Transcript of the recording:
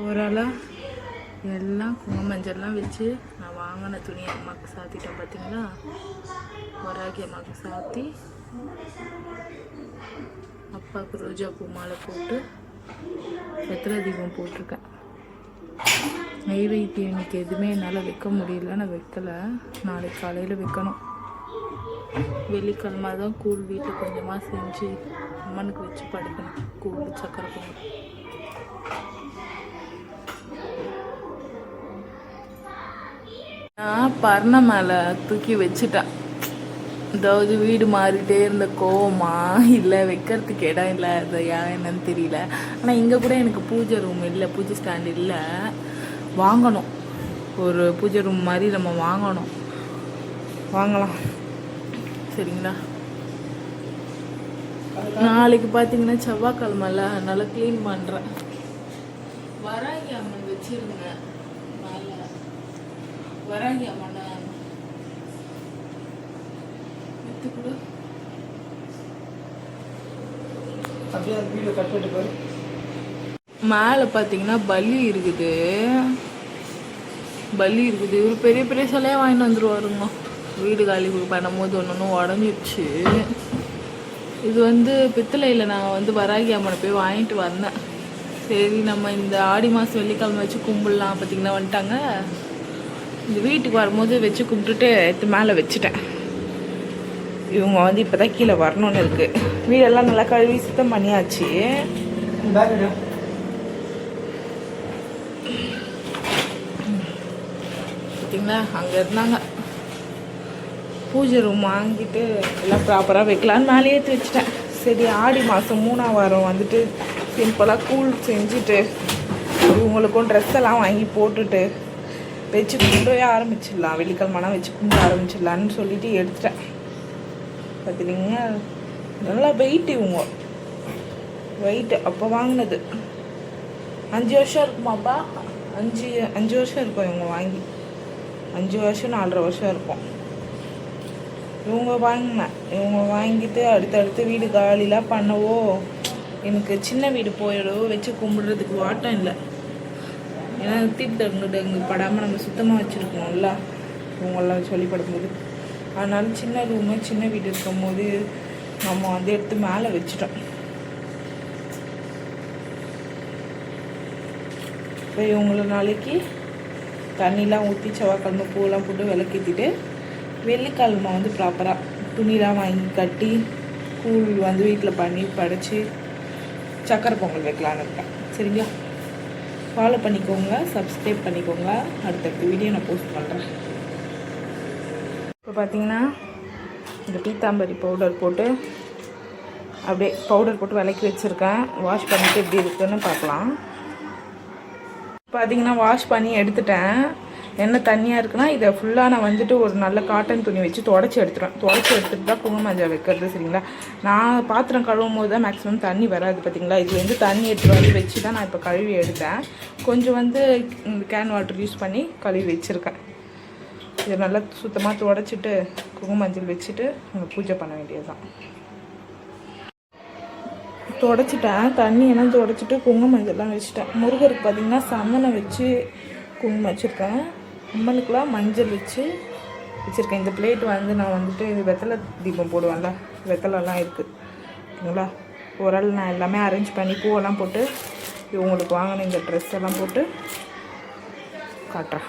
ஓவராலாக எல்லாம் குங்கும மஞ்சள்லாம் வச்சு நான் வாங்கின துணி அம்மாவுக்கு சாத்திட்டேன். பார்த்தீங்களா, வராகி அம்மாவுக்கு சாத்தி அப்பாவுக்கு ரோஜா பூ மாலை போட்டு வெத்தலை தீபம் போட்டிருக்கேன். நெய்வேத்தியம் இன்னைக்கு எதுவுமே என்னால் வைக்க முடியல, நான் வைக்கலை. நாளைக்கு காலையில் வைக்கணும். வெள்ளிக்கிழமை தான் கூழ் வீட்டில் கொஞ்சமாக செஞ்சு அம்மனுக்கு வச்சு படைக்கணும். கூழ் சக்கரை பொங்கல். நான் பரண மேலே தூக்கி வச்சுட்டேன். அதாவது வீடு மாறிட்டே இருந்த கோவமா இல்லை வைக்கிறதுக்கு இடம் இல்லை, அது ஏன் என்னன்னு தெரியல. ஆனால் இங்கே கூட எனக்கு பூஜை ரூம் இல்லை, பூஜை ஸ்டாண்ட் இல்லை. வாங்கணும், ஒரு பூஜை ரூம் மாதிரி நம்ம வாங்கலாம். சரிங்களா, நாளைக்கு பார்த்தீங்கன்னா செவ்வாய்க்கிழமைல நல்லா க்ளீன் பண்ணுறேன். வராகி அம்மன் வச்சிருங்க மேலே. வராகி அம்மன் கூட மேலே பார்த்தீங்கன்னா பலி இருக்குது. இவர் பெரிய பெரிய சிலையாக வாங்கிட்டு வந்துருவாருங்க. வீடு காலி பண்ணும்போது ஒன்று உடஞ்சிடுச்சு. இது வந்து பித்தளையில் நான் வராகி அம்மனை போய் வாங்கிட்டு வந்தேன். சரி, நம்ம இந்த ஆடி மாதம் வெள்ளிக்கிழமை வச்சு கும்பிடலாம். பார்த்தீங்கன்னா வந்துட்டாங்க. இந்த வீட்டுக்கு வரும்போது வச்சு கும்பிட்டுட்டு எடுத்து மேலே வச்சுட்டேன். இவங்க இப்போ தான் கீழே வரணும்னு இருக்கு. வீடெல்லாம் நல்லா கழுவி சுத்தம் பண்ணியாச்சு. பார்த்தீங்களா, அங்கே இருந்தாங்க. பூஜை ரூம் வாங்கிட்டு எல்லாம் ப்ராப்பராக வைக்கலான்னு மேலே ஏற்றி வச்சுட்டேன். சரி, ஆடி மாதம் 3ஆம் வாரம் சிம்பிளாக கூழ் செஞ்சுட்டு இவங்களுக்கும் ட்ரெஸ் எல்லாம் வாங்கி போட்டுட்டு வச்சு கும்பிடவே ஆரம்பிச்சிடலாம். வெள்ளிக்கிழமைனா வச்சு கும்பிட ஆரம்பிச்சிடலான்னு சொல்லிட்டு எடுத்துட்டேன். பார்த்துட்டிங்க, நல்லா வெயிட். இவங்க வெயிட் அப்போ வாங்கினது 5 வருஷம் இருக்குமாப்பா. 5 வருஷம் இருக்கும் இவங்க வாங்கி. 5 வருஷம் 4.5 வருஷம் இருக்கும் இவங்க வாங்கினேன். இவங்க வாங்கிட்டு அடுத்தடுத்து வீடு காலிலாம் பண்ணவோ எனக்கு சின்ன வீடு போயிடவோ வச்சு கும்பிடுறதுக்கு வாட்டம் இல்லை. ஏன்னா தீர்த்தங்கு படாமல் நம்ம சுத்தமாக வச்சுருக்கோம்ல இவங்கெல்லாம் சொல்லிப்படும்போது. அதனால சின்ன ரூமு சின்ன வீடு இருக்கும் போது நம்ம எடுத்து மேலே வச்சிட்டோம். இப்போ இவங்களை நாளைக்கு தண்ணிலாம் ஊற்றி செவ்வாய்க்கிழமை பூவெல்லாம் போட்டு விளக்கேற்றிட்டு வெள்ளிக்கிழமை ப்ராப்பராக துணிலாம் வாங்கி கட்டி கூழ் வீட்டில் பண்ணி படைச்சி சக்கரை பொங்கல் வைக்கலான்னு இருக்கேன். சரிங்களா, ஃபாலோ பண்ணிக்கோங்க, சப்ஸ்கிரைப் பண்ணிக்கோங்க. அடுத்தடுத்த வீடியோ நான் போஸ்ட் பண்ணுறேன். இப்போ பார்த்தீங்கன்னா இந்த பீத்தாம்பரி பவுடர் போட்டு அப்படியே விளக்கி வச்சுருக்கேன். வாஷ் பண்ணிவிட்டு எப்படி இருக்குதுன்னு பார்க்கலாம். பார்த்தீங்கன்னா வாஷ் பண்ணி எடுத்துட்டேன். என்ன தண்ணியாக இருக்குன்னா இதை ஃபுல்லாக நான் ஒரு நல்ல காட்டன் துணி வச்சு தொடச்சி எடுத்துகிட்டு தான் குங்கும மஞ்சள் வைக்கிறது. சரிங்களா, நான் பாத்திரம் கழுவும் போது தான் மேக்ஸிமம் தண்ணி வராது. பார்த்தீங்களா, இது தண்ணி எடுத்துகிட்டு வச்சு தான் நான் இப்போ கழுவி எடுத்தேன். கொஞ்சம் கேன் வாட்டர் யூஸ் பண்ணி கழுவி வச்சுருக்கேன். இதை நல்லா சுத்தமாக துடைச்சிட்டு குங்கும மஞ்சள் வச்சுட்டு அங்கே பூஜை பண்ண வேண்டியது தான். துடைச்சிட்டேன், தண்ணியெல்லாம் துடைச்சிட்டு குங்கும மஞ்சள்லாம் வச்சுட்டேன். முருகருக்கு பார்த்திங்கன்னா சந்தனம் வச்சு குங்குமம் வச்சுருக்கேன். அம்மனுக்குலாம் மஞ்சள் வச்சுருக்கேன். இந்த பிளேட் நான் வெத்தலை தீபம் போடுவேன்ல, வெத்தலைலாம் இருக்குது. ஓகேங்களா, ஓரளவு நான் எல்லாமே அரேஞ்ச் பண்ணி பூவெல்லாம் போட்டு இவங்களுக்கு வாங்கின இந்த ட்ரெஸ் எல்லாம் போட்டு காட்டுறேன்.